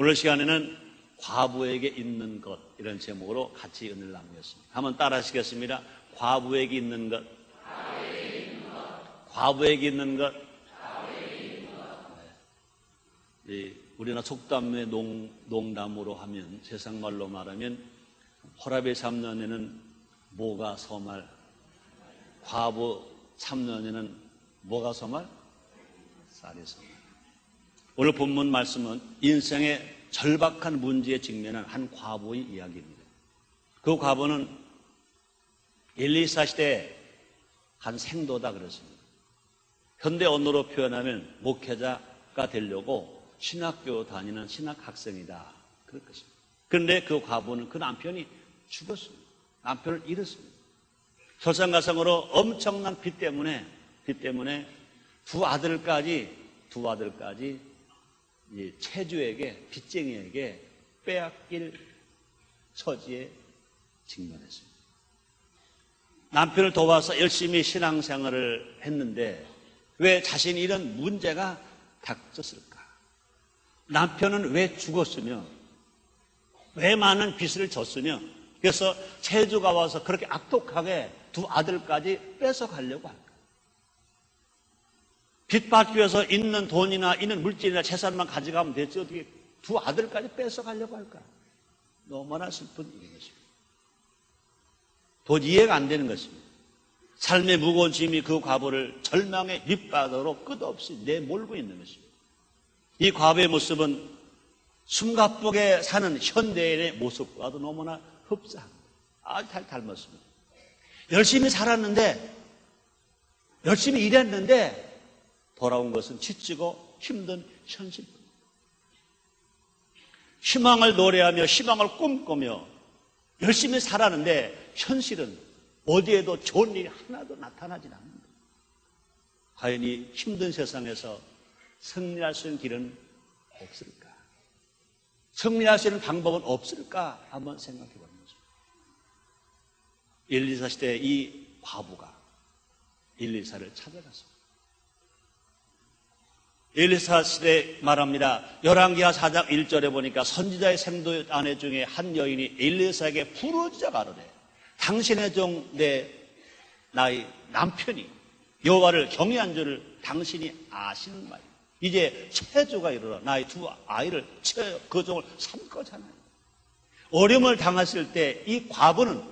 오늘 시간에는 과부에게 있는 것, 이런 제목으로 같이 은혜를 나누겠습니다. 한번 따라 하시겠습니다. 과부에게 있는 것, 과부에게 있는 것. 네. 우리나라 속담의 농담으로 하면, 세상말로 말하면 호랍의 3년에는 모가 서말, 과부 3년에는 뭐가 서말? 쌀이 서말. 오늘 본문 말씀은 인생의 절박한 문제에 직면한 한 과부의 이야기입니다. 그 과부는 엘리사 시대의 한 생도다 그렇습니다. 현대 언어로 표현하면 목회자가 되려고 신학교 다니는 신학학생이다 그럴 것입니다. 그런데 그 과부는 그 남편이 죽었습니다. 남편을 잃었습니다. 설상가상으로 엄청난 빚 때문에 두 아들까지 채주에게, 빚쟁이에게 빼앗길 처지에 직면했습니다. 남편을 도와서 열심히 신앙생활을 했는데 왜 자신이 이런 문제가 닥쳤을까? 남편은 왜 죽었으며, 왜 많은 빚을 졌으며, 그래서 채주가 와서 그렇게 악독하게 두 아들까지 뺏어가려고 할까? 빚 받기 위해서 있는 돈이나 있는 물질이나 재산만 가져가면 되지 어떻게 두 아들까지 뺏어가려고 할까? 너무나 슬픈 일인 것입니다. 도저히 이해가 안 되는 것입니다. 삶의 무거운 짐이 그 과부를 절망의 밑바닥으로 끝없이 내몰고 있는 것입니다. 이 과부의 모습은 숨가쁘게 사는 현대인의 모습과도 너무나 흡사합니다. 아주 닮았습니다. 열심히 살았는데, 열심히 일했는데 돌아온 것은 지치고 힘든 현실입니다. 희망을 노래하며 희망을 꿈꾸며 열심히 살았는데 현실은 어디에도 좋은 일이 하나도 나타나지 않는다. 과연 이 힘든 세상에서 승리할 수 있는 길은 없을까? 승리할 수 있는 방법은 없을까? 한번 생각해 보는 거죠. 엘리사 시대 이 과부가 엘리사를 찾아갔습니다. 엘리사 시대 말합니다. 열왕기하 4장 1절에 보니까 선지자의 생도 아내 중에 한 여인이 엘리사에게 부르짖어 가로되 당신의 종 나의 남편이 여호와를 경외한 줄을 당신이 아시는 말이다. 이제 채주가 이르러 나의 두 아이를 채 그 종을 삼고자나니. 어려움을 당했을 때 이 과부는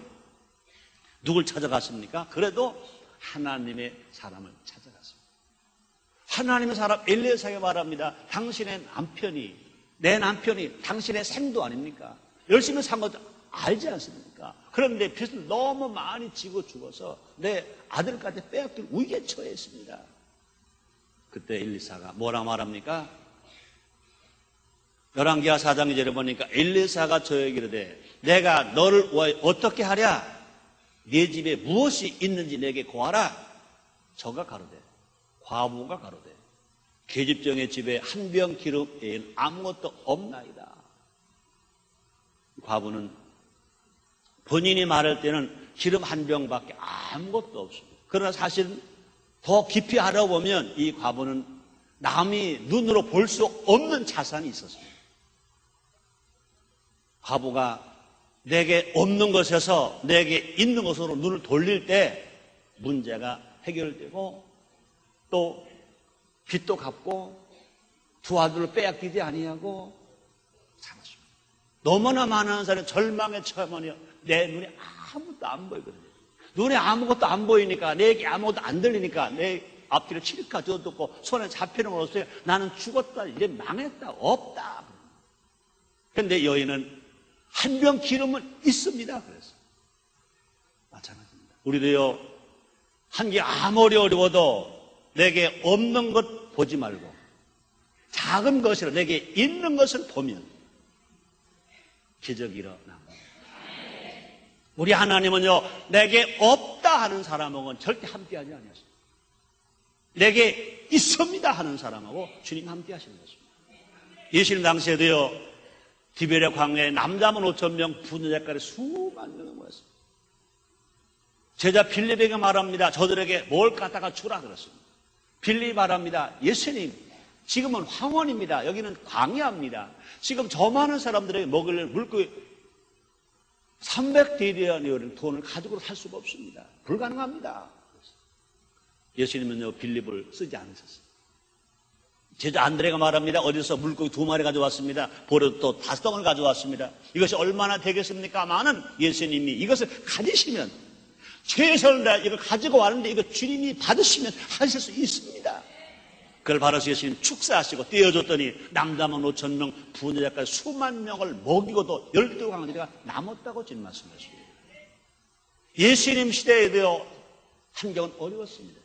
누굴 찾아갔습니까? 그래도 하나님의 사람을 찾아갔습니다. 하나님의 사람 엘리사에게 말합니다. 당신의 남편이, 내 남편이 당신의 생도 아닙니까? 열심히 산 것도 알지 않습니까? 그런데 빚을 너무 많이 지고 죽어서 내 아들까지 빼앗길 위기에 처해 있습니다. 그때 엘리사가 뭐라 말합니까? 열왕기하 4장 2절에 보니까 엘리사가 저에게 이르되 내가 너를 어떻게 하랴? 네 집에 무엇이 있는지 내게 고하라. 저가 가로되, 과부가 가로되 계집종의 집에 한 병 기름 외에는 아무것도 없나이다. 과부는 본인이 말할 때는 기름 한 병밖에 아무것도 없습니다. 그러나 사실 더 깊이 알아보면 이 과부는 남이 눈으로 볼 수 없는 자산이 있었습니다. 과부가 내게 없는 것에서 내게 있는 것으로 눈을 돌릴 때 문제가 해결되고 또 빚도 갚고 두 아들을 빼앗기지 아니하고 살았습니다. 너무나 많은 사람이 절망에 처하며 내 눈에 아무것도 안 보이거든요. 눈에 아무것도 안 보이니까, 내게 아무것도 안 들리니까 내 앞뒤를 치르카 쥐어뜯고 손에 잡히는 건 없어요. 나는 죽었다, 이제 망했다, 없다. 그런데 여인은 한 병 기름은 있습니다. 그래서 마찬가지입니다. 우리도요, 한 게 아무리 어려워도 내게 없는 것 보지 말고 작은 것이라 내게 있는 것을 보면 기적이 일어납니다. 우리 하나님은요, 내게 없다 하는 사람하고는 절대 함께하지 않았습니다. 내게 있습니다 하는 사람하고 주님 함께하시는 것입니다. 예수님 당시에도요, 디베랴 광야에 남자만 5,000명, 부녀자까지 수만 명이 모였습니다. 제자 빌립에게 말합니다. 저들에게 뭘 갖다가 주라 그랬습니다. 빌립이 말합니다. 예수님, 지금은 황혼입니다. 여기는 광야입니다. 지금 저 많은 사람들에게 먹을 물고기 300데나리온 돈을 가지고 살 수가 없습니다. 불가능합니다. 예수님은요, 빌립을 쓰지 않으셨어요. 제자 안드레가 말합니다. 어디서 물고기 2마리 가져왔습니다. 보려 또 5덩을 가져왔습니다. 이것이 얼마나 되겠습니까? 많은 예수님이 이것을 가지시면, 최선을 다해 이걸 가지고 왔는데 이거 주님이 받으시면 하실 수 있습니다. 그걸 바로 예수님 축사하시고 떼어줬더니 남자만 5,000명, 부녀자까지 수만 명을 먹이고도 12 강아지가 남았다고 지금 말씀하십니다. 예수님 시대에도 환경은 어려웠습니다.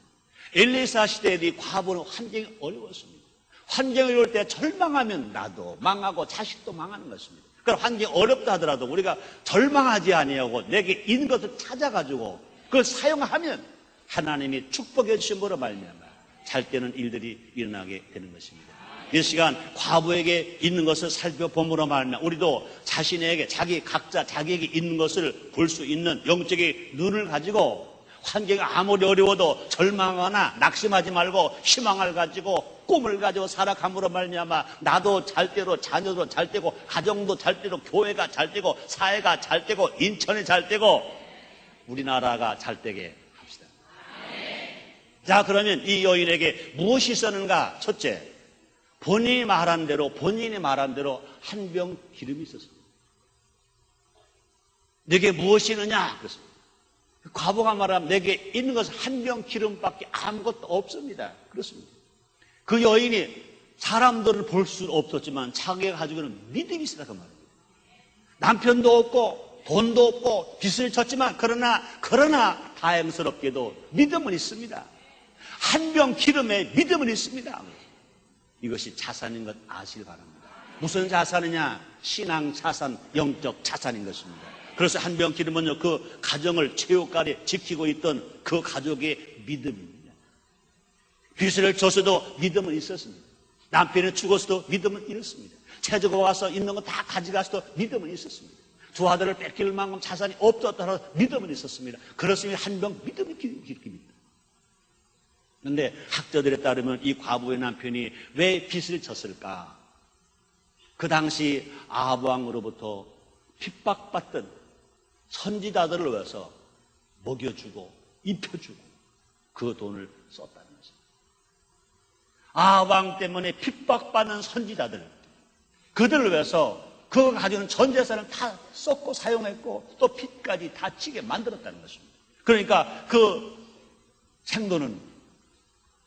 엘리사 시대에도 이 과부는 환경이 어려웠습니다. 환경이 어려울 때 절망하면 나도 망하고 자식도 망하는 것입니다. 그럼 환경이 어렵다 하더라도 우리가 절망하지 아니하고 내게 있는 것을 찾아가지고 그걸 사용하면 하나님이 축복해 주심으로 말미암아 잘 되는 일들이 일어나게 되는 것입니다. 이 시간 과부에게 있는 것을 살펴봄으로 말미암아 우리도 자신에게 각자 자기에게 있는 것을 볼 수 있는 영적인 눈을 가지고 환경이 아무리 어려워도 절망하거나 낙심하지 말고 희망을 가지고 꿈을 가지고 살아감으로 말미암아 나도 잘 되고 자녀도 잘 되고 가정도 잘 되고 교회가 잘 되고 사회가 잘 되고 인천이 잘 되고 우리나라가 잘 되게 합시다. 자, 그러면 이 여인에게 무엇이 있었는가? 첫째, 본인이 말한 대로 한 병 기름이 있었습니다. 내게 무엇이 있느냐? 그렇습니다. 과부가 말하면 내게 있는 것은 한 병 기름밖에 아무것도 없습니다. 그렇습니다. 그 여인이 사람들을 볼 수는 없었지만 자기가 가지고 있는 믿음이 있었다고 말합니다. 남편도 없고 돈도 없고 빚을 졌지만 그러나 다행스럽게도 믿음은 있습니다. 한 병 기름에 믿음은 있습니다. 이것이 자산인 것 아시길 바랍니다. 무슨 자산이냐? 신앙 자산, 영적 자산인 것입니다. 그래서 한 병 기름은요, 그 가정을 최후까지 지키고 있던 그 가족의 믿음입니다. 빚을 졌어도 믿음은 있었습니다. 남편이 죽었어도 믿음은 있었습니다. 채주가 와서 있는 거 다 가져갔어도 믿음은 있었습니다. 두 아들을 뺏길 만큼 자산이 없었다고 믿음은 있었습니다. 그렇으면 한 병 믿음이 기릅니다. 그런데 학자들에 따르면 이 과부의 남편이 왜 빚을 졌을까? 그 당시 아합 왕으로부터 핍박받던 선지자들을 위해서 먹여주고 입혀주고 그 돈을 썼다는 것입니다. 아합 왕 때문에 핍박받는 선지자들, 그들을 위해서 그가 가지고 있는 전 재산을 다 썼고 사용했고 또 빚까지 다 치게 만들었다는 것입니다. 그러니까 그 생도는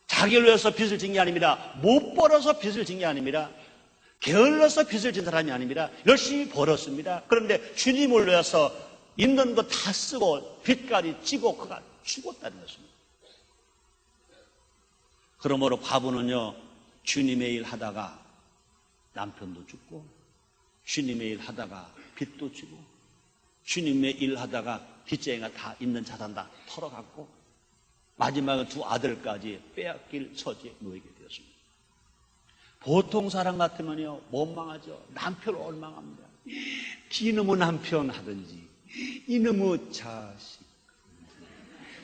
자기를 위해서 빚을 진 게 아닙니다. 못 벌어서 빚을 진 게 아닙니다. 게을러서 빚을 진 사람이 아닙니다. 열심히 벌었습니다. 그런데 주님을 위해서 있는 거 다 쓰고 빚까지 지고 그가 죽었다는 것입니다. 그러므로 과부는요, 주님의 일 하다가 남편도 죽고 주님의 일 하다가 빚도 지고 주님의 일 하다가 빚쟁이가 다 있는 자산 다 털어갔고 마지막에 두 아들까지 빼앗길 처지에 놓이게 되었습니다. 보통 사람 같으면요, 못 망하죠. 남편을 원망합니다. 이놈의 남편 하든지, 이놈의 자식.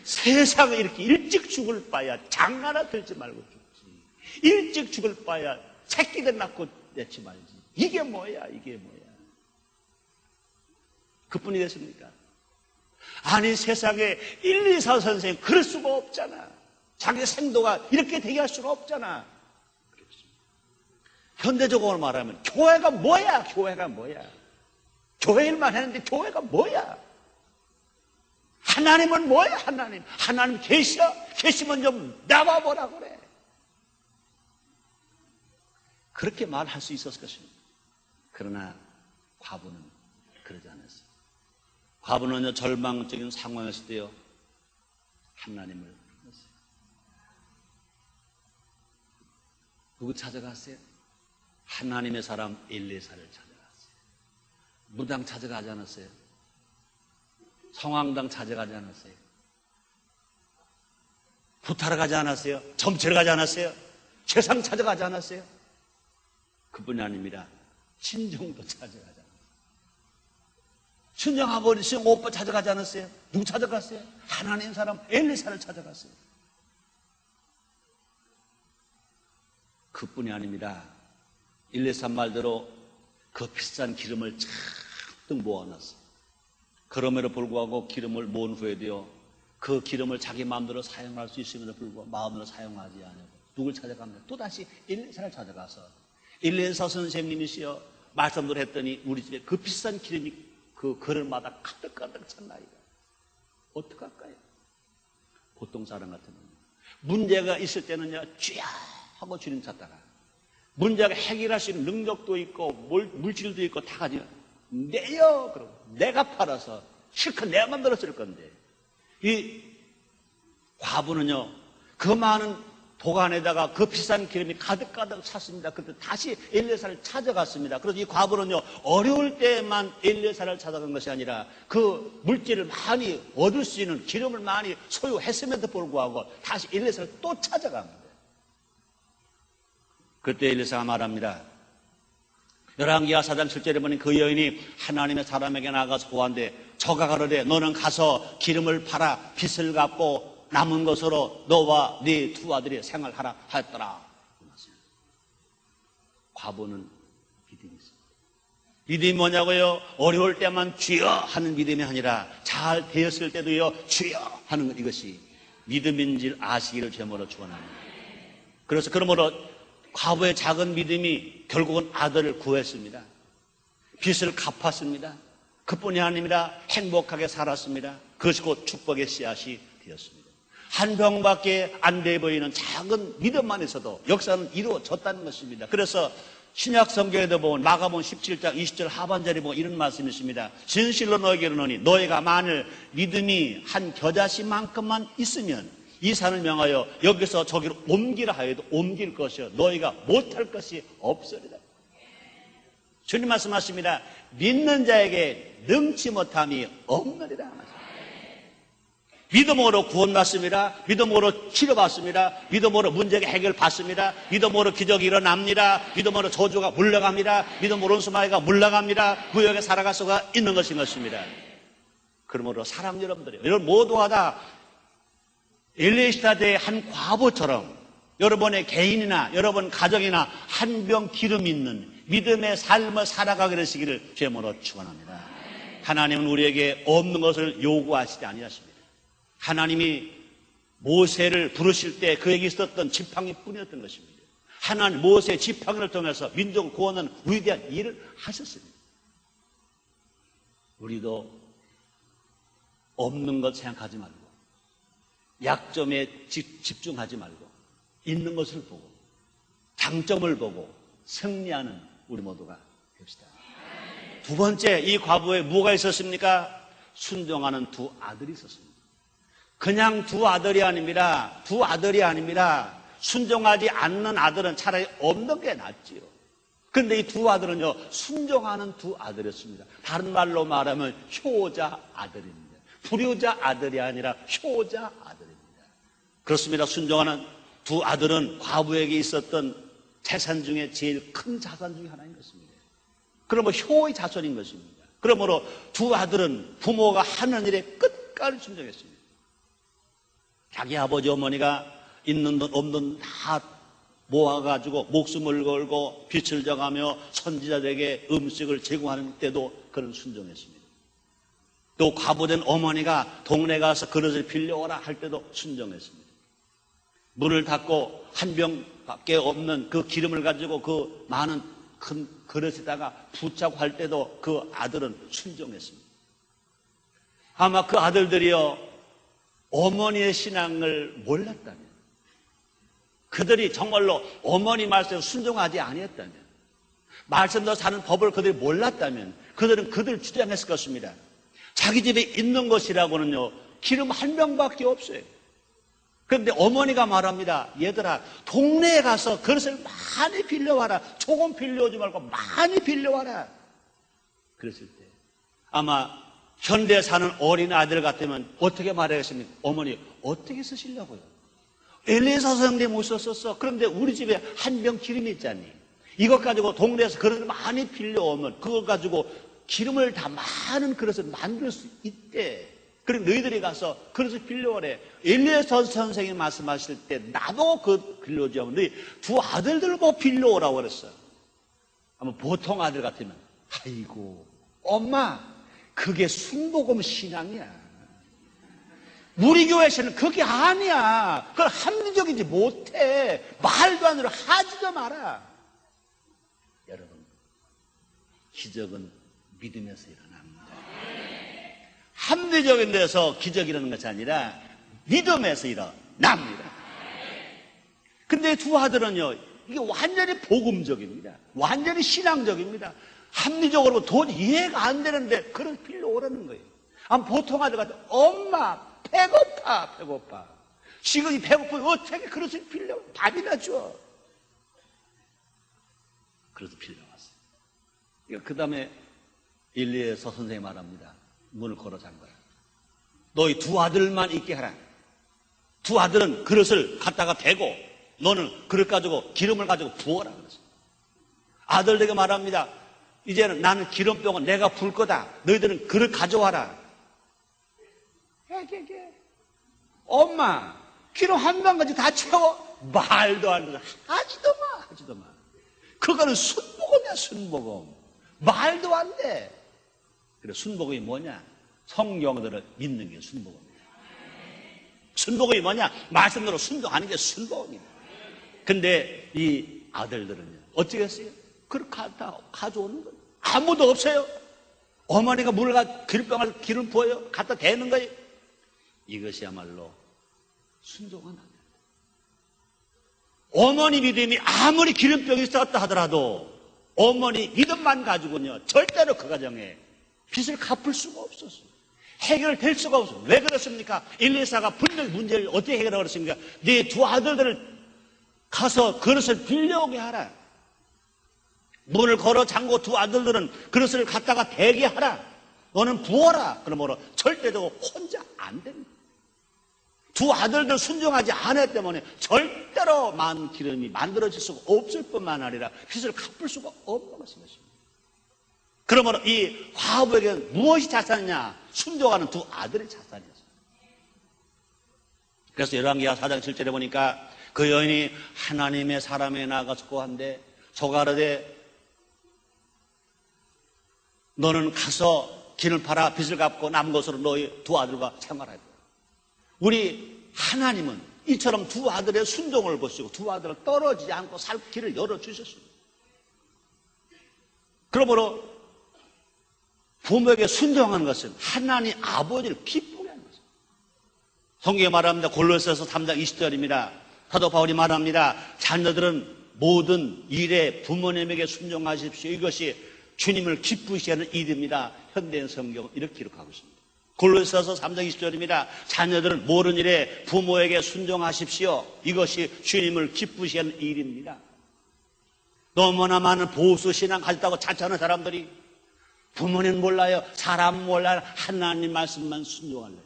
세상에 이렇게 일찍 죽을 바야 장 하나 들지 말고 죽지. 일찍 죽을 바야 새끼들 낳고 내지 말지. 이게 뭐야, 이게 뭐야. 그뿐이겠습니까? 아니, 세상에 1, 2, 4 선생님 그럴 수가 없잖아. 자기 생도가 이렇게 되게 할 수가 없잖아. 현대적으로 말하면 교회가 뭐야? 교회가 뭐야? 교회 일만 했는데 교회가 뭐야? 하나님은 뭐야? 하나님 계셔? 계시면 좀 나와보라 그래. 그렇게 말할 수 있었을 것입니다. 그러나 과부는 그러지 않았어요. 과부는요, 절망적인 상황이었을 때요, 하나님을 불렀어요. 누구 찾아갔어요? 하나님의 사람 엘리사를 찾아갔어요. 무당 찾아가지 않았어요? 성황당 찾아가지 않았어요? 부타러 가지 않았어요? 점치러 가지 않았어요? 세상 찾아가지 않았어요? 그뿐이 아닙니다. 친정도 찾아가지 않았어요. 친정 아버지, 친정 오빠 찾아가지 않았어요? 누구 찾아갔어요? 하나님 사람 엘리사를 찾아갔어요. 그뿐이 아닙니다. 123 말대로 그 비싼 기름을 잔뜩 모아놨어요. 그럼에도 불구하고 기름을 모은 후에도요, 그 기름을 자기 마음대로 사용할 수 있음에도 불구하고 마음대로 사용하지 않고 누굴 찾아갑니까? 또다시 엘리사를 찾아가서 엘리사 선생님이시여 말씀을 했더니 우리 집에 그 비싼 기름이 그 그릇마다 가득가득 찼나이다. 어떡할까요? 보통 사람 같으면 문제가 있을 때는요, 쥐야 하고 주님 찾다가 문제가 해결할 수 있는 능력도 있고 물질도 있고 다 가지고 내요 그러고 내가 팔아서 실컷 내가 만들어 쓸 건데, 이 과부는요 그 많은 도간에다가 그 비싼 기름이 가득가득 찼습니다. 그때 다시 엘리사를 찾아갔습니다. 그래서 이 과부는요 어려울 때만 엘리사를 찾아간 것이 아니라 그 물질을 많이 얻을 수 있는 기름을 많이 소유했음에도 불구하고 다시 엘리사를 또 찾아갑니다. 그때 엘리사가 말합니다. 열왕기하 4장 7절에 보니 그 여인이 하나님의 사람에게 나가서 보았는데 저가 가로되 너는 가서 기름을 팔아 빚을 갚고 남은 것으로 너와 네 두 아들이 생활하라 하였더라. 과부는 믿음이 있습니다. 믿음이 뭐냐고요? 어려울 때만 주여 하는 믿음이 아니라 잘 되었을 때도요 주여 하는 이것이 믿음인 줄 아시기를 제물로 축원합니다. 그래서 그러므로 과부의 작은 믿음이 결국은 아들을 구했습니다. 빚을 갚았습니다. 그뿐이 아닙니다. 행복하게 살았습니다. 그것이 곧 축복의 씨앗이 되었습니다. 한 병밖에 안 돼 보이는 작은 믿음만 있어도 역사는 이루어졌다는 것입니다. 그래서 신약 성경에도 보면 마가복음 17장 20절 하반절에 보면 이런 말씀이 있습니다. 진실로 너에게 이르노니 너희가 만일 믿음이 한 겨자씨만큼만 있으면 이 산을 명하여 여기서 저기로 옮기라 하여도 옮길 것이요 너희가 못할 것이 없으리라. 주님 말씀하십니다. 믿는 자에게 능치 못함이 없느니라. 믿음으로 구원받습니다. 믿음으로 치료받습니다. 믿음으로 문제가 해결받습니다. 믿음으로 기적이 일어납니다. 믿음으로 저주가 물러갑니다. 믿음으로 온수마이가 물러갑니다. 구역에 살아갈 수가 있는 것입니다. 그러므로 사랑 여러분들이요, 여러분 모두가 다 엘리시다의 한 과부처럼 여러분의 개인이나 여러분 가정이나 한 병 기름 있는 믿음의 삶을 살아가게 되시기를 주님으로 축원합니다. 하나님은 우리에게 없는 것을 요구하시지 아니하십니다. 하나님이 모세를 부르실 때 그에게 있었던 지팡이 뿐이었던 것입니다. 하나님 모세 지팡이를 통해서 민족을 구원하는 위대한 일을 하셨습니다. 우리도 없는 것 생각하지 말고 약점에 집중하지 말고 있는 것을 보고 장점을 보고 승리하는 우리 모두가 됩시다. 두 번째, 이 과부에 뭐가 있었습니까? 순종하는 두 아들이 있었습니다. 그냥 두 아들이 아닙니다. 두 아들이 아닙니다. 순종하지 않는 아들은 차라리 없는 게 낫지요. 그런데 이 두 아들은요 순종하는 두 아들이었습니다. 다른 말로 말하면 효자 아들입니다. 불효자 아들이 아니라 효자 아들입니다. 그렇습니다. 순종하는 두 아들은 과부에게 있었던 재산 중에 제일 큰 자산 중에 하나인 것입니다. 그러므로 효의 자손인 것입니다. 그러므로 두 아들은 부모가 하는 일에 끝까지 순종했습니다. 자기 아버지 어머니가 있는 돈 없는 돈 다 모아가지고 목숨을 걸고 빚을 져가며 선지자들에게 음식을 제공하는 때도 그런 순종했습니다. 또 과부된 어머니가 동네 가서 그릇을 빌려오라 할 때도 순종했습니다. 문을 닫고 한 병밖에 없는 그 기름을 가지고 그 많은 큰 그릇에다가 붓자고 할 때도 그 아들은 순종했습니다. 아마 그 아들들이요 어머니의 신앙을 몰랐다면, 그들이 정말로 어머니 말씀에 순종하지 아니했다면, 말씀대로 사는 법을 그들이 몰랐다면 그들은 그들 주장했을 것입니다. 자기 집에 있는 것이라고는요 기름 한 병밖에 없어요. 그런데 어머니가 말합니다. 얘들아 동네에 가서 그릇을 많이 빌려와라. 조금 빌려오지 말고 많이 빌려와라. 그랬을 때 아마 현대에 사는 어린 아들 같으면 어떻게 말하겠습니까? 어머니 어떻게 쓰시려고요? 엘리사 선생님 오셨었어. 그런데 우리 집에 한 병 기름이 있잖니. 이것 가지고 동네에서 그릇을 많이 빌려오면 그걸 가지고 기름을 다 많은 그릇을 만들 수 있대. 그리고 너희들이 가서 그릇을 빌려오래. 엘리에서 선생님이 말씀하실 때 나도 그 빌려오지 않고 너희 두 아들들 보고 빌려오라고 그랬어. 아마 보통 아들 같으면 아이고 엄마 그게 순복음 신앙이야. 우리 교회에서는 그게 아니야. 그건 합리적이지 못해. 말도 안 되는 하지도 마라. 여러분, 기적은 믿음에서 일어납니다. 합리적인 데서 기적이 일어나는 것이 아니라 믿음에서 일어납니다. 근데 두 아들은요, 이게 완전히 복음적입니다. 완전히 신앙적입니다. 합리적으로 도저히 이해가 안 되는데 그런 빌려 오라는 거예요. 보통 아들 같아. 엄마 배고파. 지금 배고프면 어떻게 그릇을 빌려? 밥이나 줘. 그래서 빌려왔어요. 그 다음에 일리에서 선생님이 말합니다. 문을 걸어 잠가라. 너희 두 아들만 있게 하라. 두 아들은 그릇을 갖다가 대고 너는 그릇 가지고 기름을 가지고 부어라. 그랬어요. 아들에게 말합니다. 이제는 나는 기름병은 내가 부을 거다. 너희들은 그릇 가져와라. 엄마 기름 한 방까지 다 채워. 말도 안 돼. 하지도 마. 그거는 순복음이야. 순복음. 말도 안 돼. 그래 순복음이 뭐냐? 성경들을 믿는 게 순복음이야. 순복음이 뭐냐? 말씀대로 순종하는 게 순복음이야. 근데 이 아들들은요 어떻게 했어요? 그걸 가져오는 거예요. 아무도 없어요. 어머니가 기름병을 기름 부어요. 갖다 대는 거예요. 이것이야말로 순종은 안 된다. 어머니 믿음이 아무리 기름병이 있었다 하더라도 어머니 믿음만 가지고는요 절대로 그 가정에 빚을 갚을 수가 없었어요. 해결될 수가 없어요. 왜 그렇습니까? 엘리사가 분명히 문제를 어떻게 해결하라고 그랬습니까? 네 두 아들들을 가서 그릇을 빌려오게 하라. 문을 걸어 잠고 두 아들들은 그릇을 갖다가 대게 하라. 너는 부어라. 그러므로 절대적으로 혼자 안 됩니다. 두 아들들 순종하지 않았기 때문에 절대로 많은 기름이 만들어질 수가 없을 뿐만 아니라 빚을 갚을 수가 없는 것입니다. 그러므로 이 과부에게 무엇이 자산이냐? 순종하는 두 아들의 자산이었어요. 그래서 열왕기하 4장 7절에 보니까 그 여인이 하나님의 사람에 나가서 고한데 저가르되 너는 가서 기름을 팔아 빚을 갚고 남은 것으로 너희 두 아들과 생활하라. 우리 하나님은 이처럼 두 아들의 순종을 보시고 두 아들을 떨어지지 않고 살 길을 열어주셨습니다. 그러므로 부모에게 순종하는 것은 하나님 아버지를 기쁘게 하는 것입니다. 성경에 말합니다. 골로새서 3장 20절입니다. 사도 바울이 말합니다. 자녀들은 모든 일에 부모님에게 순종하십시오. 이것이 주님을 기쁘시게 하는 일입니다. 현대인 성경은 이렇게 기록하고 있습니다. 골로새서 3장 20절입니다. 자녀들은 모든 일에 부모에게 순종하십시오. 이것이 주님을 기쁘시게 하는 일입니다. 너무나 많은 보수 신앙 가졌다고 자처하는 사람들이 부모님 몰라요. 사람 몰라요. 하나님 말씀만 순종할래요.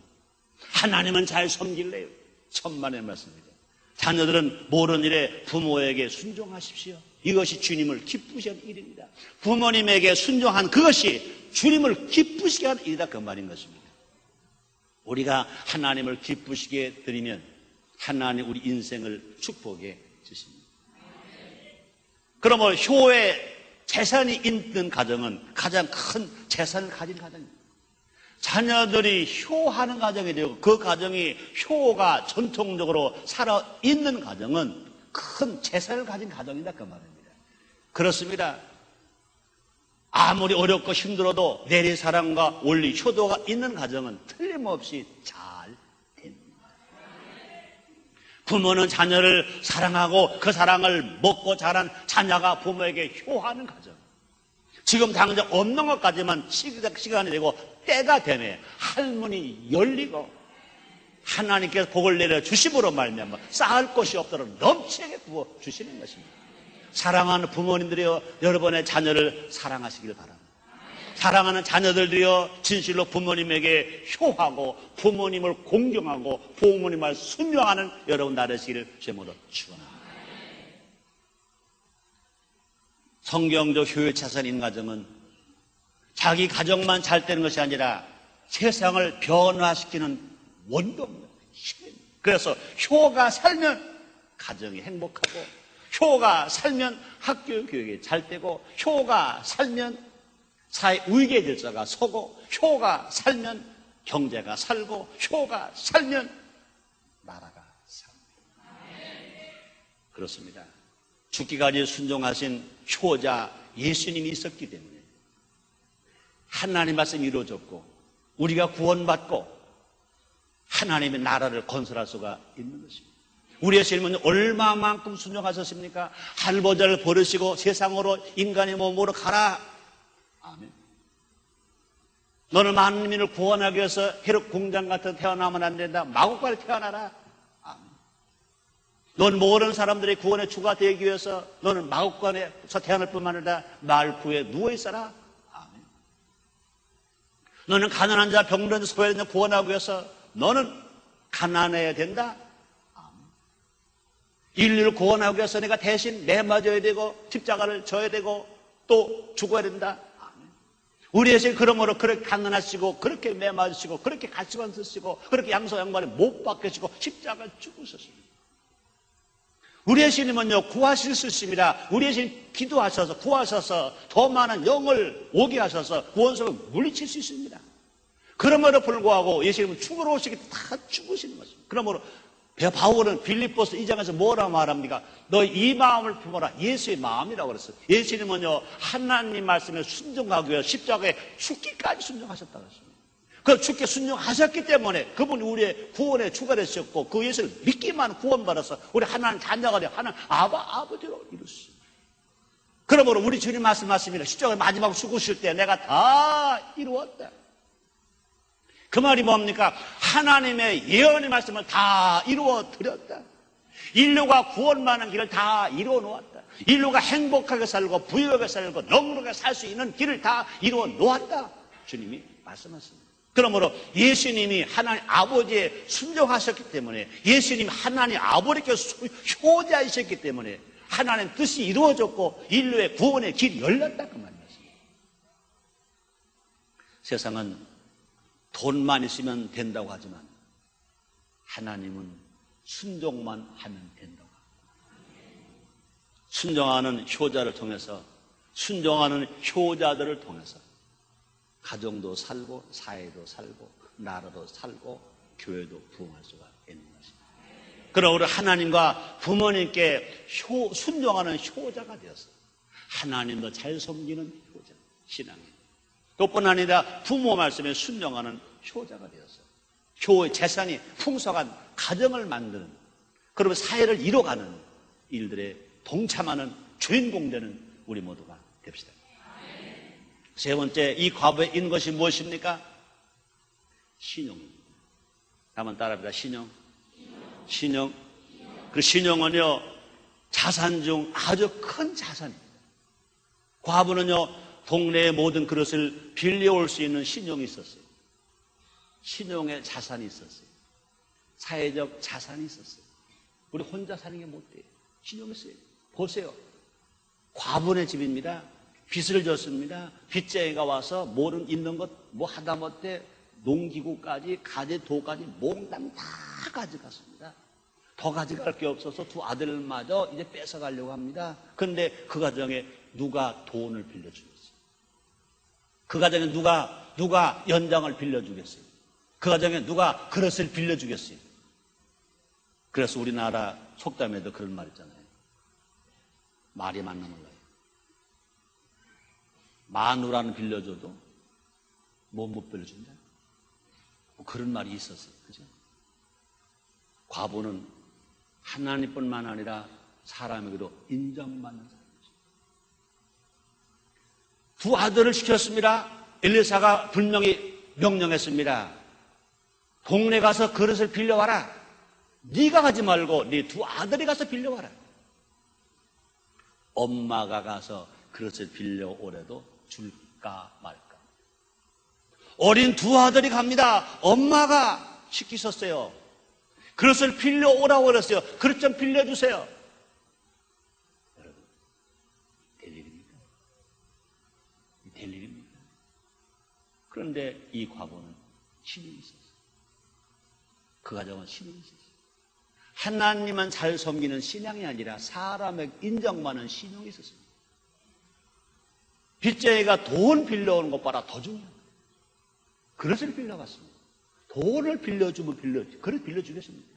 하나님은 잘 섬길래요. 천만의 말씀입니다. 자녀들은 모든 일에 부모에게 순종하십시오. 이것이 주님을 기쁘시게 하는 일입니다. 부모님에게 순종한 그것이 주님을 기쁘시게 하는 일이다. 그 말인 것입니다. 우리가 하나님을 기쁘시게 드리면 하나님 우리 인생을 축복해 주십니다. 그러므로 효의 재산이 있는 가정은 가장 큰 재산을 가진 가정입니다. 자녀들이 효하는 가정이 되고 그 가정이 효가 전통적으로 살아있는 가정은 큰 재산을 가진 가정이다. 그 말입니다. 그렇습니다. 아무리 어렵고 힘들어도 내리사랑과 원리, 효도가 있는 가정은 틀림없이 잘 됩니다. 부모는 자녀를 사랑하고 그 사랑을 먹고 자란 자녀가 부모에게 효하는 가정. 지금 당장 없는 것까지만 시간이 되고 때가 되네. 할문이 열리고 하나님께서 복을 내려 주심으로 말미암아 쌓을 것이 없도록 넘치게 부어 주시는 것입니다. 사랑하는 부모님들이여 여러분의 자녀를 사랑하시길 바랍니다. 사랑하는 자녀들이여 진실로 부모님에게 효하고 부모님을 공경하고 부모님을 순종하는 여러분 나르시기를 제모로 축원합니다. 성경적 효의 자산인 가정은 자기 가정만 잘 되는 것이 아니라 세상을 변화시키는 원동력, 힘입니다. 그래서 효가 살면 가정이 행복하고, 효가 살면 학교 교육이 잘 되고, 효가 살면 사회 위계 질서가 서고, 효가 살면 경제가 살고, 효가 살면 나라가 삽니다. 그렇습니다. 죽기까지 순종하신 효자 예수님이 있었기 때문에 하나님 말씀이 이루어졌고, 우리가 구원받고 하나님의 나라를 건설할 수가 있는 것입니다. 우리 예수님은 얼마만큼 순종하셨습니까? 할보자를 버리시고 세상으로 인간의 몸으로 가라. 아멘. 너는 만민을 구원하기 위해서 헤롯 공장 같은 태어나면 안 된다. 마곡간에 태어나라. 아멘. 넌 모든 사람들의 구원의 주가 되기 위해서 너는 마곡간에서 태어날 뿐만 아니라 말구에 누워있어라. 아멘. 너는 가난한 자, 병든 자, 소외된 자 구원하기 위해서 너는 가난해야 된다. 인류를 구원하기 위해서 내가 대신 매맞아야 되고 십자가를 져야 되고 또 죽어야 된다. 우리 예수님 그러므로 그렇게 강건하시고 그렇게 매맞으시고 그렇게 가시관 쓰시고 그렇게 양소 양반에 못 박히시고 십자가 죽으셨습니다. 우리 예수님은요 구하실 수 있습니다. 우리 예수님 기도하셔서 구하셔서 더 많은 영을 오게 하셔서 구원성을 물리칠 수 있습니다. 그럼에도 불구하고 예수님은 죽으러 오시기 다 죽으시는 것입니다. 그러므로 바울은 빌립보서 2장에서 뭐라 말합니까? 너 이 마음을 품어라. 예수의 마음이라고 그랬어요. 예수님은요 하나님 말씀에 순종하기 위해 십자가에 죽기까지 순종하셨다고 했습니다. 그 죽게 순종하셨기 때문에 그분이 우리의 구원의 주가 되셨고 그 예수를 믿기만 구원받아서 우리 하나님 자녀가 되어 하나님 아버지로 이루셨습니다. 그러므로 우리 주님 말씀하십니다. 십자가에 마지막 죽으실 때 내가 다 이루었다. 그 말이 뭡니까? 하나님의 예언의 말씀을 다 이루어 드렸다. 인류가 구원받는 길을 다 이루어 놓았다. 인류가 행복하게 살고 부유하게 살고 넉넉하게 살 수 있는 길을 다 이루어 놓았다. 주님이 말씀하십니다. 그러므로 예수님이 하나님 아버지에 순종하셨기 때문에 예수님이 하나님 아버지께 효자이셨기 때문에 하나님 뜻이 이루어졌고 인류의 구원의 길이 열렸다. 그 말이었습니다. 세상은 돈만 있으면 된다고 하지만 하나님은 순종만 하면 된다고 합니다. 순종하는 효자를 통해서 순종하는 효자들을 통해서 가정도 살고 사회도 살고 나라도 살고 교회도 부흥할 수가 있는 것입니다. 그럼 우리 하나님과 부모님께 순종하는 효자가 되어서 하나님도 잘 섬기는 효자, 신앙입니다. 그뿐 아니라 부모 말씀에 순종하는 효자가 되어서 교회 재산이 풍성한 가정을 만드는 그러면 사회를 이뤄가는 일들에 동참하는 주인공 되는 우리 모두가 됩시다. 세 번째, 이 과부에 있는 것이 무엇입니까? 신용입니다. 한번 따라합니다. 신용. 그 신용은요 자산 중 아주 큰 자산입니다. 과부는요 동네의 모든 그릇을 빌려올 수 있는 신용이 있었어요. 신용의 자산이 있었어요. 사회적 자산이 있었어요. 우리 혼자 사는 게 못 돼요. 신용이 있어요. 보세요. 과분의 집입니다. 빚을 졌습니다. 빚쟁이가 와서 뭐는 있는 것 뭐 하다못해 농기구까지 가재도까지 몽땅 다 가져갔습니다. 더 가져갈 게 없어서 두 아들마저 이제 뺏어가려고 합니다. 그런데 그 가정에 누가 돈을 빌려주겠어요? 그 가정에 누가 연장을 빌려주겠어요? 그 가정에 누가 그릇을 빌려주겠어요? 그래서 우리나라 속담에도 그런 말 있잖아요. 말이 맞는 거예요. 마누라는 빌려줘도 못 빌려준다. 뭐 그런 말이 있었어요. 그죠? 과부는 하나님뿐만 아니라 사람에게도 인정받는 사람이죠. 두 아들을 시켰습니다. 엘리사가 분명히 명령했습니다. 동네 가서 그릇을 빌려와라. 네가 가지 말고 네 두 아들이 가서 빌려와라. 엄마가 가서 그릇을 빌려오래도 줄까 말까. 어린 두 아들이 갑니다. 엄마가 시키셨어요. 그릇을 빌려오라고 그랬어요. 그릇 좀 빌려주세요. 여러분, 될 일입니까? 될 일입니까? 그런데 이 과부는 신용이 있었어요. 그 가정은 신용이 있었어요. 하나님은 잘 섬기는 신앙이 아니라 사람에게 인정받는 신용이 있었습니다. 빚쟁이가 돈 빌려오는 것보다 더 중요한 거예요. 그릇을 빌려갔습니다. 돈을 빌려주면 그릇 빌려주겠습니다.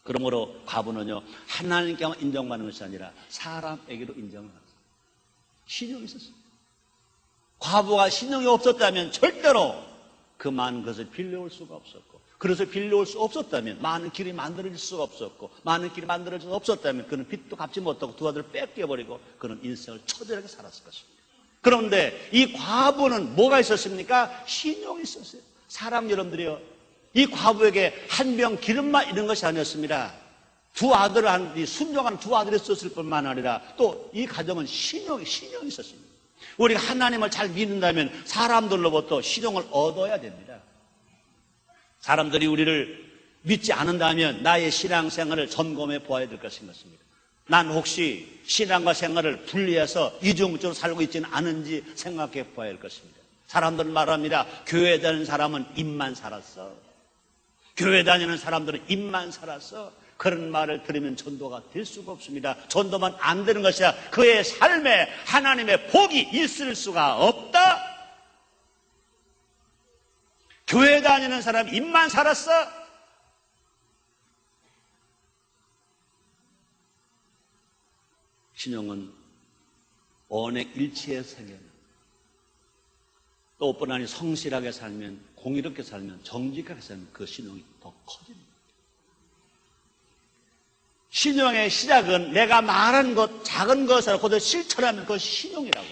그러므로 과부는요, 하나님께만 인정받는 것이 아니라 사람에게도 인정을 받았어요. 신용이 있었어요. 과부가 신용이 없었다면 절대로 그 많은 것을 빌려올 수가 없었고, 그것을 빌려올 수 없었다면 많은 길이 만들어질 수가 없었고, 많은 길이 만들어질 수 없었다면 그는 빚도 갚지 못하고 두 아들을 뺏겨버리고 그는 인생을 처절하게 살았을 것입니다. 그런데 이 과부는 뭐가 있었습니까? 신용이 있었어요. 사람 여러분들이요, 이 과부에게 한 병 기름만 있는 것이 아니었습니다. 두 아들을 순종한 두 아들이 있었을 뿐만 아니라 또 이 가정은 신용이 있었습니다. 우리가 하나님을 잘 믿는다면 사람들로부터 신용을 얻어야 됩니다. 사람들이 우리를 믿지 않는다면 나의 신앙생활을 점검해 보아야 될 것인 것입니다. 난 혹시 신앙과 생활을 분리해서 이중적으로 살고 있지는 않은지 생각해 보아야 할 것입니다. 사람들은 말합니다. 교회 다니는 사람은 입만 살았어. 교회 다니는 사람들은 입만 살았어. 그런 말을 들으면 전도가 될 수가 없습니다. 전도만 안 되는 것이야. 그의 삶에 하나님의 복이 있을 수가 없다. 교회 다니는 사람 입만 살았어. 신용은 언액 일치의 세계는 또 뿐 아니라 성실하게 살면, 공의롭게 살면, 정직하게 살면 그 신용이 더 커집니다. 신용의 시작은 내가 말한 것, 작은 것을 그대로 실천하면 그것이 신용이라고.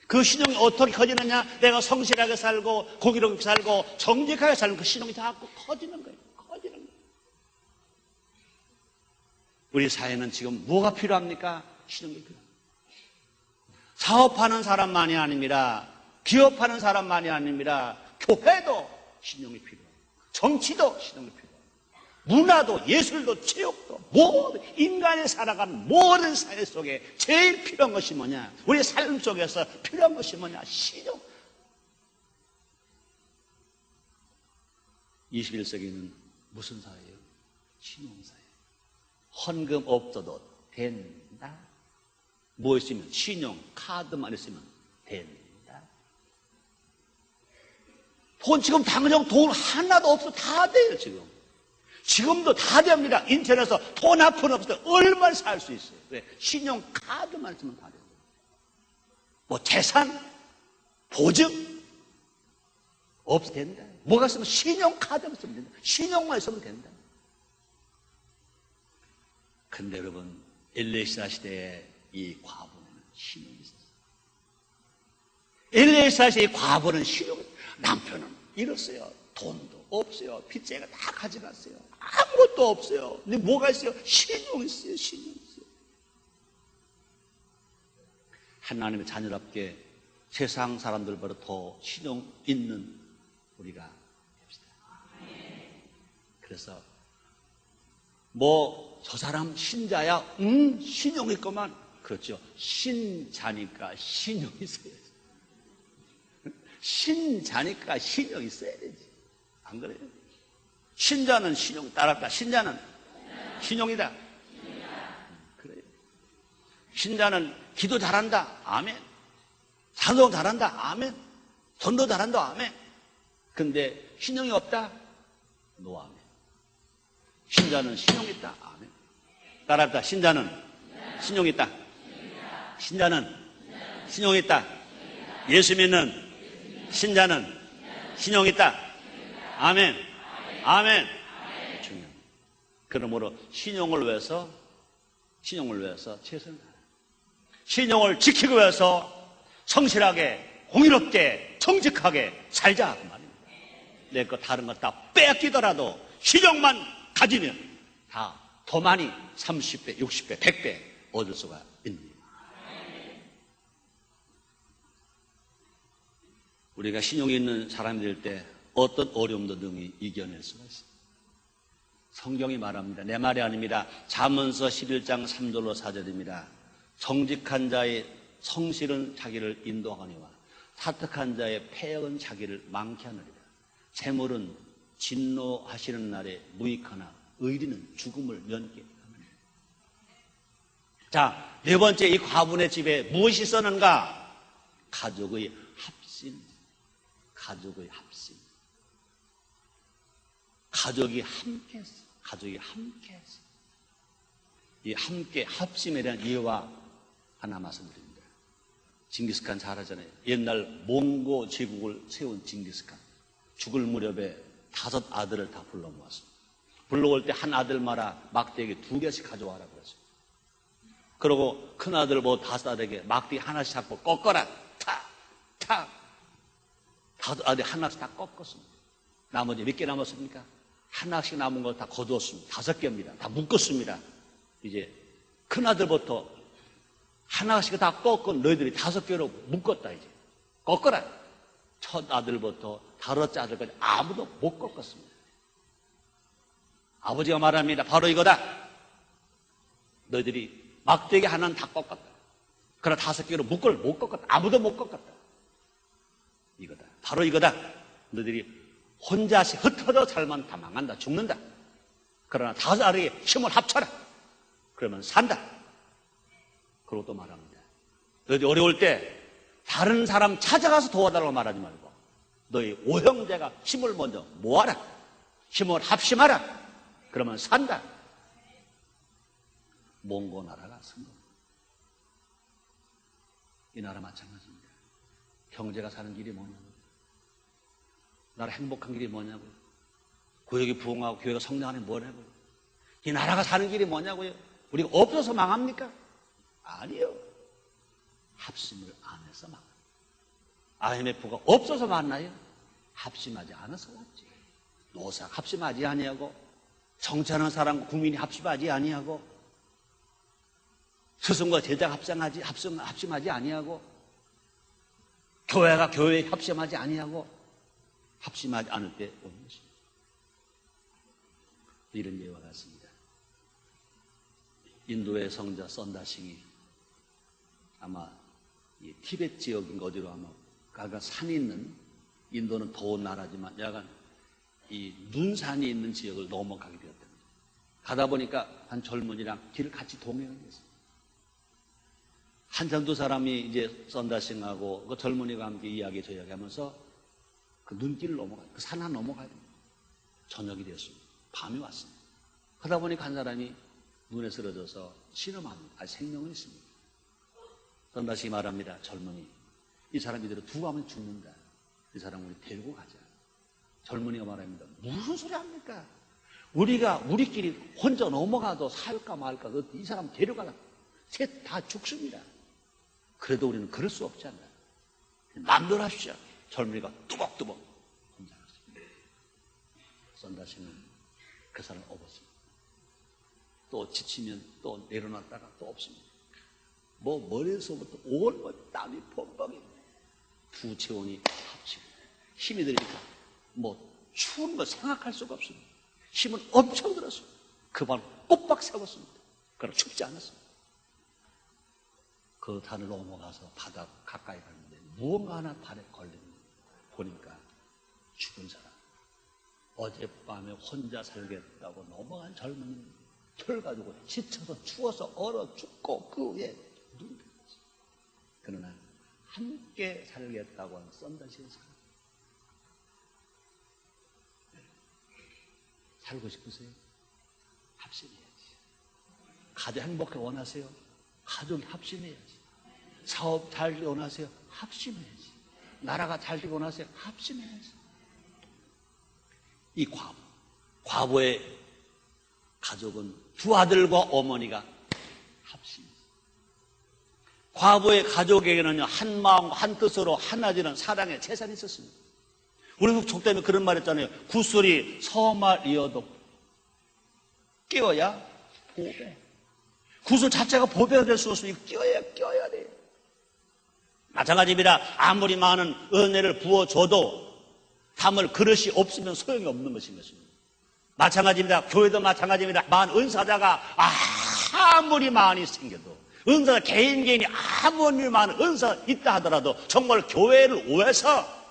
그 신용이 어떻게 커지느냐? 내가 성실하게 살고 공의롭게 살고 정직하게 살면 그 신용이 자꾸 커지는 거예요. 커지는 거예요. 우리 사회는 지금 뭐가 필요합니까? 신용이 필요합니다. 사업하는 사람만이 아닙니다. 기업하는 사람만이 아닙니다. 교회도 신용이 필요해요. 정치도 신용이 필요해요. 문화도 예술도 체육도 모든 인간이 살아가는 모든 사회 속에 제일 필요한 것이 뭐냐? 우리 삶 속에서 필요한 것이 뭐냐? 신용. 21세기는 무슨 사회예요? 신용사회. 헌금 없어도 된다. 뭐 있으면 신용 카드만 있으면 된다. 돈 지금 당장 돈 하나도 없어 다 돼요 지금. 지금도 다 됩니다. 인터넷에서 돈 한 푼 없을 때 얼마나 살 수 있어요. 왜? 신용카드만 있으면 다 돼요. 뭐 재산, 보증 없어도 된다. 뭐가 있으면 신용카드만 있으면 된다. 신용만 있으면 된다. 근데 여러분, 엘리사 시대에 이 과부는 신용이 있었어요. 엘리사 시대의 과부는 신용이 있었어요. 남편은 잃었어요. 돈도 없어요. 빚쟁이가 다 가져갔어요. 아무것도 없어요. 근데 뭐가 있어요? 신용이 있어요. 신용이 있어요. 하나님의 자녀답게 세상 사람들보다 더 신용 있는 우리가 됩시다. 그래서 뭐 저 사람 신자야? 신용 있구만. 그렇죠. 신자니까 신용이 있어야지. 신자니까 신용이 있어야 되지. 안 그래요? 신자는 신용 따랐다. 신자는 신용이다. 그래요. 신자는 기도 잘한다. 아멘. 찬송 잘한다. 아멘. 전도 잘한다. 아멘. 근데 신용이 없다. 노 아멘. 신자는 신용이 있다. 아멘. 따랐다. 신자는 신용이 있다. 신자는 신용이 있다. 예수 믿는 신자는 신용이 있다. 아멘. 아멘. 중요합니다. 그러므로 신용을 위해서 최선을 다해. 신용을 지키기 위해서 성실하게, 공의롭게, 정직하게 살자 그 말입니다. 내 거 다른 거 다 뺏기더라도 신용만 가지면 다 더 많이 30배, 60배, 100배 얻을 수가 있는 거예요. 우리가 신용이 있는 사람이 될 때 어떤 어려움도 능히 이겨낼 수가 있어요. 성경이 말합니다. 내 말이 아닙니다. 잠언서 11장 3절로 4절입니다. 정직한 자의 성실은 자기를 인도하거니와 사특한 자의 패역은 자기를 망케 하느니라. 재물은 진노하시는 날에 무익하나 의리는 죽음을 면케 하느니라. 자, 네 번째, 이 과분의 집에 무엇이 있었는가? 가족의 합심. 가족의 합심. 가족이 함께했어. 가족이 함께했어. 이 함께 합심에 대한 예화 하나 말씀드립니다. 징기스칸 잘 하잖아요. 옛날 몽고 제국을 세운 징기스칸. 죽을 무렵에 5 아들을 다 불러 모았습니다. 불러올 때 한 아들마다 막대기 2개씩 가져와라 그랬어요. 그러고 큰 아들 5 아들에게 막대기 하나씩 잡고 꺾어라. 탁! 탁! 5 아들이 하나씩 다 꺾었습니다. 나머지 몇 개 남았습니까? 하나씩 남은 걸 다 거두었습니다. 5개입니다. 다 묶었습니다. 이제 큰 아들부터 하나씩 다 꺾은 너희들이 5개로 묶었다. 이제 꺾어라. 첫 아들부터 5째 아들까지 아무도 못 꺾었습니다. 아버지가 말합니다. 바로 이거다. 너희들이 막대기 하나는 다 꺾었다. 그러나 5개로 묶을 못 꺾었다. 아무도 못 꺾었다. 이거다. 바로 이거다. 너희들이 혼자씩 흩어져 살면 다 망한다. 죽는다. 그러나 5 아들에게 힘을 합쳐라. 그러면 산다. 그러고 또 말합니다. 너희들이 어려울 때 다른 사람 찾아가서 도와달라고 말하지 말고 너희 5형제가 힘을 먼저 모아라. 힘을 합심하라. 그러면 산다. 몽고 나라가 쓴 겁니다. 이 나라 마찬가지입니다. 형제가 사는 길이 뭐냐고요? 나라 행복한 길이 뭐냐고요? 구역이 부흥하고 교회가 성장하는 게 뭐냐고요? 이 나라가 사는 길이 뭐냐고요? 우리가 없어서 망합니까? 아니요. 합심을 안 해서 망합니다. IMF가 없어서 만나요? 합심하지 않아서 왔지. 노사 합심하지 아니하고, 정치하는 사람과 국민이 합심하지 아니하고, 스승과 제자가 합심하지 아니하고, 교회가 교회에 합심하지 아니하고, 합심하지 않을 때 오는 것입니다. 이런 예와 같습니다. 인도의 성자 선다싱이 아마 이 티베트 지역인가 어디로 아마 가가 산이 있는, 인도는 더운 나라지만 약간 이 눈산이 있는 지역을 넘어가게 되었답니다. 가다 보니까 한 젊은이랑 길을 같이 동행하게 됐어요. 한참 두 사람이 이제 선다싱하고 그 젊은이가 함께 저이야기하면서 그 눈길을 그 산 하나 넘어가야 됩니다. 저녁이 되었습니다. 밤이 왔습니다. 그러다 보니까 한 사람이 눈에 쓰러져서 신음합니다. 생명은 있습니다. 선다싱이 말합니다. 젊은이, 이 사람 이대로 두고 가면 죽는다. 이 사람 우리 데리고 가자. 젊은이가 말합니다. 무슨 소리 합니까? 우리가 우리끼리 혼자 넘어가도 살까 말까. 이 사람 데려가라. 셋 다 죽습니다. 그래도 우리는 그럴 수 없잖아. 마음대로 하십시오. 젊은이가 뚜벅뚜벅 혼자 갔습니다. 선다싱은 그 사람을 업었습니다. 또 지치면 또 내려놨다가 또 없습니다. 머리에서부터 온 땀이 범벅입니다. 두 체온이 합치고 힘이 들으니까 추운 거 생각할 수가 없습니다. 힘은 엄청 들었습니다. 그 밤 꼬박 세웠습니다. 그러나 춥지 않았습니다. 그 산을 넘어가서 바다 가까이 갔는데 무언가 하나 발에 걸리는 보니까 죽은 사람. 어젯밤에 혼자 살겠다고 넘어간 젊은이 철 가지고 지쳐서 추워서 얼어 죽고 그 위에 눈이 떴어요. 그러나 함께 살겠다고 하는 썬다시의 사람. 살고 싶으세요? 합심해야지. 가족 행복하게 원하세요? 가족이 합심해야지. 사업 잘 되기 원하세요? 합심해야지. 나라가 잘 되기 원하세요? 합심해야지. 이 과부의 가족은 두 아들과 어머니가 합심했어요. 과부의 가족에게는요, 한 마음과 한 뜻으로 하나되는 사랑의 재산이 있었습니다. 우리 속담에 그런 말 했잖아요. 구슬이 서말이어도 끼어야 보배. 구슬 자체가 보배가 될 수 없으니 끼어야 돼요. 마찬가지입니다. 아무리 많은 은혜를 부어줘도 담을 그릇이 없으면 소용이 없는 것인 것입니다. 마찬가지입니다. 교회도 마찬가지입니다. 많은 은사자가 아무리 많이 생겨도 은사가 개인이 아무리 많은 은사가 있다 하더라도 정말 교회를 위해서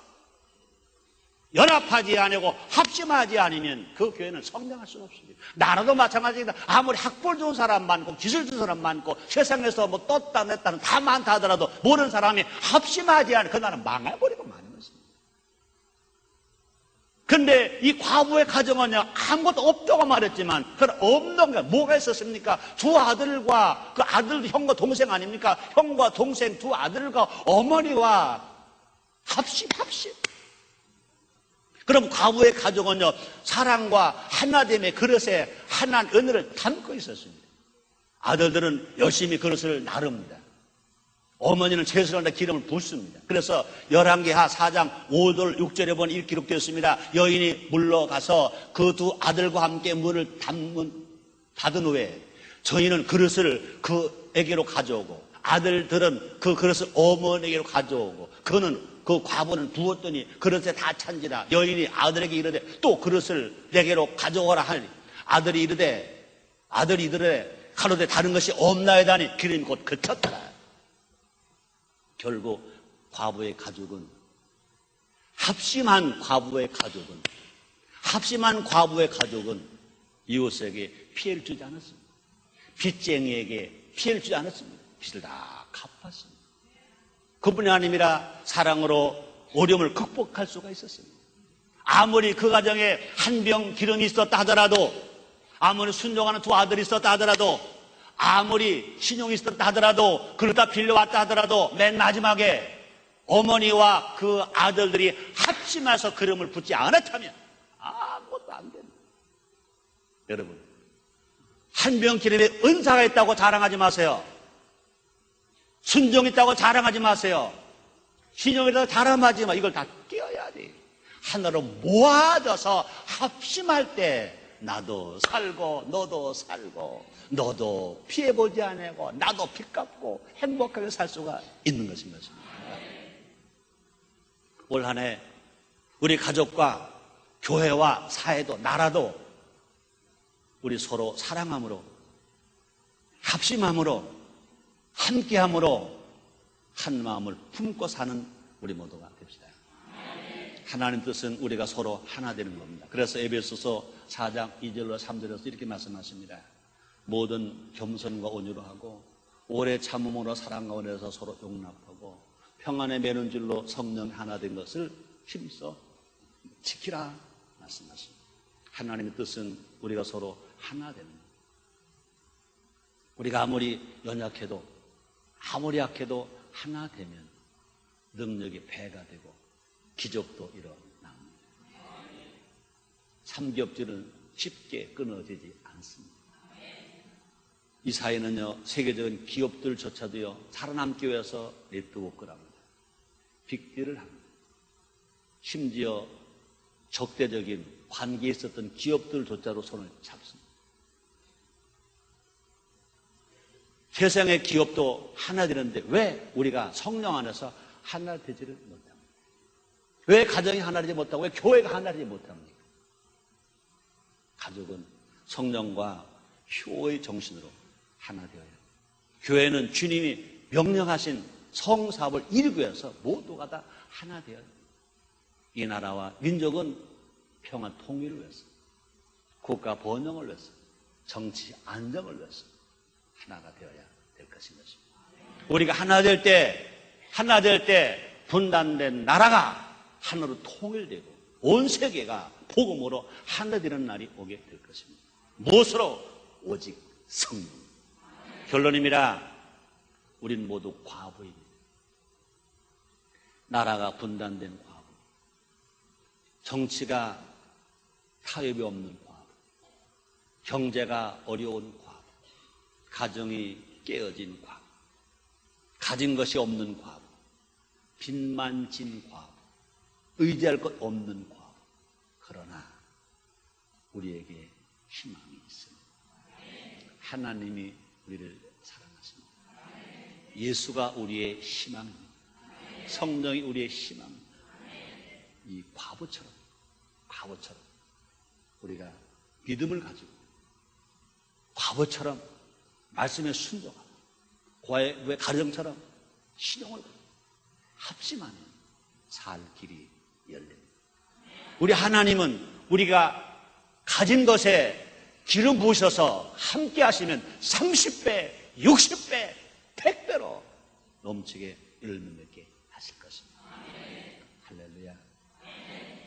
연합하지 아니고 합심하지 않으면 그 교회는 성장할 수가 없습니다. 나라도 마찬가지입니다. 아무리 학벌 좋은 사람 많고 기술 좋은 사람 많고 세상에서 뭐 떴다 냈다는 다 많다 하더라도 모르는 사람이 합심하지 않으면 그 나라는 망해버리고 마는 것입니다. 근데 이 과부의 가정은요, 아무것도 없다고 말했지만 그건 없는 게 뭐가 있었습니까? 두 아들과 그 아들 형과 동생 아닙니까? 형과 동생 두 아들과 어머니와 합심. 그럼 과부의 가족은요, 사랑과 하나됨의 그릇에 하나의 은혜를 담고 있었습니다. 아들들은 열심히 그릇을 나릅니다. 어머니는 채소를 내 기름을 붓습니다. 그래서 열왕기하 4장 5절 6절에 보니 이렇게 기록되었습니다. 여인이 물러가서 그 두 아들과 함께 물을 닫은 후에 저희는 그릇을 그에게로 가져오고 아들들은 그 그릇을 어머니에게로 가져오고 그 과부는 부었더니 그릇에 다 찬지라. 여인이 아들에게 이르되 또 그릇을 내게로 가져오라 하니 아들이 이르되 가로되 다른 것이 없나이다니 기름이 곧 그쳤더라. 결국 과부의 가족은 합심한 과부의 가족은 이웃에게 피해를 주지 않았습니다. 빚쟁이에게 피해를 주지 않았습니다. 빚을 다 갚았습니다. 그뿐이 아니라 사랑으로 어려움을 극복할 수가 있었습니다. 아무리 그 가정에 한 병 기름이 있었다 하더라도, 아무리 순종하는 두 아들이 있었다 하더라도, 아무리 신용이 있었다 하더라도, 그러다 빌려왔다 하더라도 맨 마지막에 어머니와 그 아들들이 합심해서 기름을 붓지 않았다면 아무것도 안 됩니다. 여러분, 한 병 기름에 은사가 있다고 자랑하지 마세요. 순종이 있다고 자랑하지 마세요. 신용이 있다고 자랑하지 마. 이걸 다 띄어야 돼. 하나로 모아져서 합심할 때 나도 살고 너도 살고 너도 피해보지 않고 나도 빚 갚고 행복하게 살 수가 있는 것인 것입니다. 올 한 해 우리 가족과 교회와 사회도 나라도 우리 서로 사랑함으로 합심함으로 함께함으로 한 마음을 품고 사는 우리 모두가 됩시다. 하나님 뜻은 우리가 서로 하나 되는 겁니다. 그래서 에베소서 4장 2절로 3절에서 이렇게 말씀하십니다. 모든 겸손과 온유로 하고 오래 참음으로 사랑과 은혜에서 서로 용납하고 평안에 매는 줄로 성령 하나 된 것을 힘써 지키라 말씀하십니다. 하나님의 뜻은 우리가 서로 하나 되는 겁니다. 우리가 아무리 연약해도 아무리 약해도 하나 되면 능력이 배가 되고 기적도 일어납니다. 삼겹살은 쉽게 끊어지지 않습니다. 이 사회는요, 세계적인 기업들조차도요, 살아남기 위해서 내뜨고 끄랍니다. 빅딜을 합니다. 심지어 적대적인 관계에 있었던 기업들조차도 손을 잡습니다. 세상의 기업도 하나 되는데 왜 우리가 성령 안에서 하나 되지를 못합니까? 왜 가정이 하나 되지 못하고 왜 교회가 하나 되지 못합니까? 가족은 성령과 효의 정신으로 하나 되어야 합니다. 교회는 주님이 명령하신 성사업을 이루기 위해서 모두가 다 하나 되어야 합니다. 이 나라와 민족은 평화 통일을 위해서, 국가 번영을 위해서, 정치 안정을 위해서 하나가 되어야 될 것인 것입니다. 우리가 하나 될 때 분단된 나라가 하나로 통일되고 온 세계가 복음으로 하나 되는 날이 오게 될 것입니다. 무엇으로? 오직 성령. 결론입니다. 우린 모두 과부입니다. 나라가 분단된 과부, 정치가 타협이 없는 과부, 경제가 어려운 과부, 가정이 깨어진 과부, 가진 것이 없는 과부, 빚만 진 과부, 의지할 것 없는 과부. 그러나 우리에게 희망이 있습니다. 하나님이 우리를 사랑하십니다. 예수가 우리의 희망입니다. 성령이 우리의 희망입니다. 이 과부처럼 우리가 믿음을 가지고 과부처럼 말씀에 순종하고 왜 가정처럼 신용을 합심하면 살 길이 열립니다. 우리 하나님은 우리가 가진 것에 기름 부으셔서 함께 하시면 30배, 60배, 100배로 넘치게 열매맺게 하실 것입니다. 할렐루야.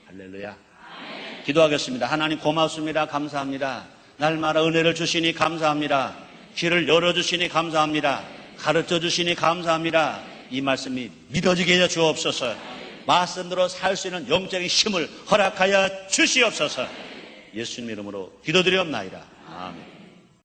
할렐루야. 기도하겠습니다. 하나님 고맙습니다. 감사합니다. 날마다 은혜를 주시니 감사합니다. 길을 열어주시니 감사합니다. 가르쳐 주시니 감사합니다. 이 말씀이 믿어지게 해 주옵소서. 말씀대로 살 수 있는 영적인 힘을 허락하여 주시옵소서. 예수님 이름으로 기도드리옵나이다. 아멘.